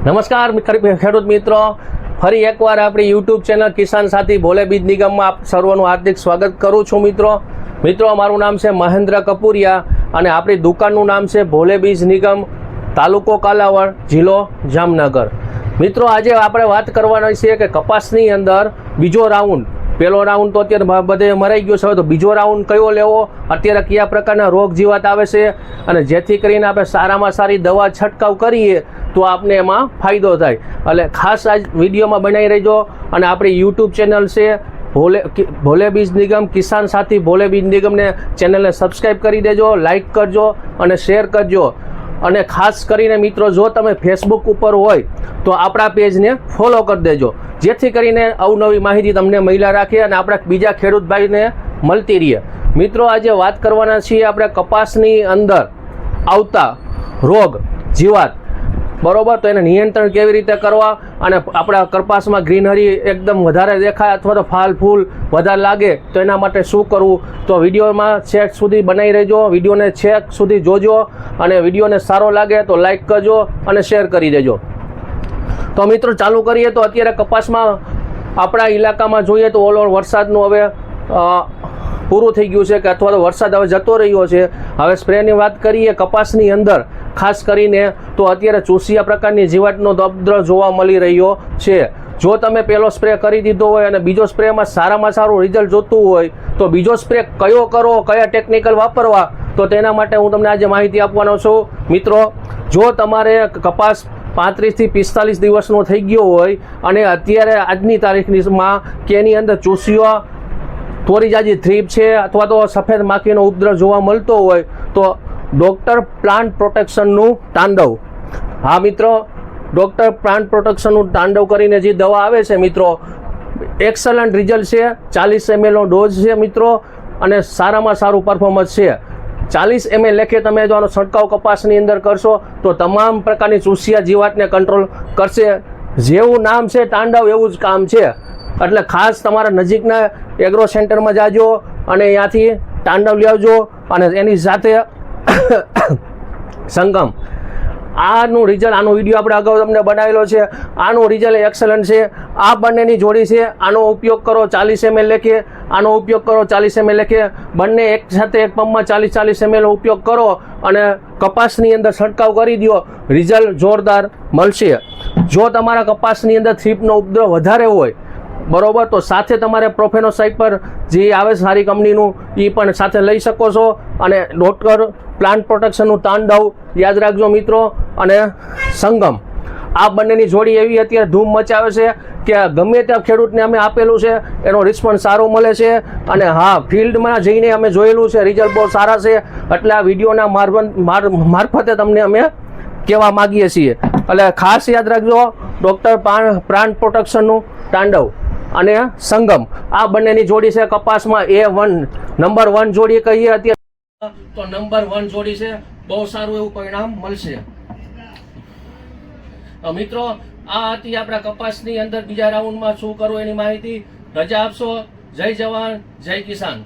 નમસ્કાર ખેડૂત મિત્રો, ફરી એકવાર આપણી યુટ્યુબ ચેનલ કિસાન સાથી ભોલે બીજ નિગમમાં આપ સર્વનું હાર્દિક સ્વાગત કરું છું. મિત્રો મારું નામ છે મહેન્દ્ર કપૂરિયા અને આપણી દુકાનનું નામ છે ભોલે બીજ નિગમ, તાલુકો કાલાવડ, જિલ્લો જામનગર. મિત્રો આજે આપણે વાત કરવાની છે કે કપાસની અંદર બીજો રાઉન્ડ, પહેલો રાઉન્ડ તો અત્યારે બધે મરાઈ ગયો છે, તો બીજો રાઉન્ડ કયો લેવો, અત્યારે કયા પ્રકારના રોગ જીવાત આવે છે અને જેથી કરીને આપણે સારામાં સારી દવા છંટકાવ કરીએ તો આપને એમાં ફાયદો થાય. એટલે ખાસ આજ વિડીયોમાં બનાવી રહેજો અને આપણી યુટ્યુબ ચેનલ છે ભોલે બીજ નિગમ, કિસાન સાથી ભોલે બીજ નિગમને ચેનલને સબસ્ક્રાઈબ કરી દેજો, લાઇક કરજો અને શેર કરજો. અને ખાસ કરીને મિત્રો, જો તમે ફેસબુક ઉપર હોય તો આપણા પેજને ફોલો કરી દેજો, જેથી કરીને અવનવી માહિતી તમને મળ્યા રાખે અને આપણા બીજા ખેડૂત ભાઈને મળતી રહે. મિત્રો આજે વાત કરવાના છીએ આપણે કપાસની અંદર આવતા રોગ જીવાત, બરોબર, તો એને નિયંત્રણ કેવી રીતે કરવા અને આપણા કપાસમાં ગ્રીનરી એકદમ વધારે દેખાય અથવા તો ફાલ ફૂલ વધારે લાગે તો એના માટે શું કરવું. તો વિડીયોમાં છેક સુધી બનાવી રહેજો, વિડીયોને છેક સુધી જોજો અને વિડીયોને સારો લાગે તો લાઈક કરજો અને શેર કરી દેજો. તો મિત્રો ચાલુ કરીએ. તો અત્યારે કપાસમાં આપણા ઇલાકામાં જોઈએ તો ઓલ ઓવર વરસાદનું હવે પૂરું થઈ ગયું છે કે અથવા તો વરસાદ હવે જતો રહ્યો છે. હવે સ્પ્રેની વાત કરીએ કપાસની અંદર ખાસ કરીને તો અત્યારે ચૂસિયા પ્રકારની જીવાતનો ઉપદ્રવ જોવા મળી રહ્યો છે. જો તમે પહેલો સ્પ્રે કરી દીધો હોય અને બીજો સ્પ્રેમાં સારામાં સારું રિઝલ્ટ જોતું હોય તો બીજો સ્પ્રે કયો કરો, કયા ટેકનિકલ વાપરવા, તો તેના માટે હું તમને આજે માહિતી આપવાનો છું. મિત્રો જો તમારે કપાસ 35 થી 45 દિવસનો થઈ ગયો હોય અને અત્યારે આજની તારીખમાં કે એની અંદર ચૂસિયો, થોડી જાજી થ્રીપ છે અથવા તો સફેદ માખીનો ઉપદ્રવ જોવા મળતો હોય તો ડૉક્ટર પ્લાન્ટ પ્રોટેક્શનનું તાંડવ, હા મિત્રો, ડૉક્ટર પ્લાન્ટ પ્રોટેક્શનનું તાંડવ કરીને જે દવા આવે છે મિત્રો, એક્સલન્ટ રિઝલ્ટ છે. 40 ml ડોઝ છે મિત્રો અને સારામાં સારું પરફોર્મન્સ છે. 40 ml લેખે તમે જો આનો છંટકાવ કપાસની અંદર કરશો તો તમામ પ્રકારની ચૂસિયા જીવાતને કંટ્રોલ કરશે. જેવું નામ છે તાંડવ એવું જ કામ છે. એટલે ખાસ તમારા નજીકના એગ્રો સેન્ટરમાં જાજો અને ત્યાંથી તાંડવ લેવજો અને એની સાથે સંગમ. આનું રિઝલ્ટ, આનો વિડીયો આપણે અગાઉ તમને બનાવેલો છે, આનું રિઝલ્ટ એક્સલન્ટ છે. આ બંનેની જોડી છે, આનો ઉપયોગ કરો 40 ml લેખે, આનો ઉપયોગ કરો 40 ml લેખે, બંને એક સાથે એક પંપમાં 40 ml ઉપયોગ કરો અને કપાસની અંદર છંટકાવ કરી દો, રિઝલ્ટ જોરદાર મળશે. જો તમારા કપાસની અંદર થ્રીપનો ઉપદ્રવ વધારે હોય, બરોબર, તો સાથે તમારે પ્રોફેનોસાઇપર જે આવે સારી કંપનીનું એ પણ સાથે લઈ શકો છો. અને ડૉક્ટર પ્લાન્ટ પ્રોટેક્શનનું તાંડવ યાદ રાખજો મિત્રો, અને સંગમ, આ બંનેની જોડી એવી અત્યારે ધૂમ મચાવે છે કે ગમે ત્યાં ખેડૂતને અમે આપેલું છે, એનો રિસ્પોન્સ સારો મળે છે. અને હા, ફિલ્ડમાં જઈને અમે જોયેલું છે, રિઝલ્ટ બહુ સારા છે. એટલે આ વિડીયોના મારફતે તમને અમે કહેવા માગીએ છીએ. એટલે ખાસ યાદ રાખજો, ડૉક્ટર પ્લાન્ટ પ્રોટેક્શનનું તાંડવ અને સંગમ, આ બંનેની જોડી છે કપાસમાં A1 નંબર 1 જોડી કહીએ અત્યારે તો નંબર 1 જોડી છે. બહુ સારું એવું પરિણામ મળશે. મિત્રો આ હતી આપણા કપાસની અંદર બીજા રાઉન્ડમાં શું કરવું એની માહિતી. રજા આપશો. જય જવાન, જય કિસાન.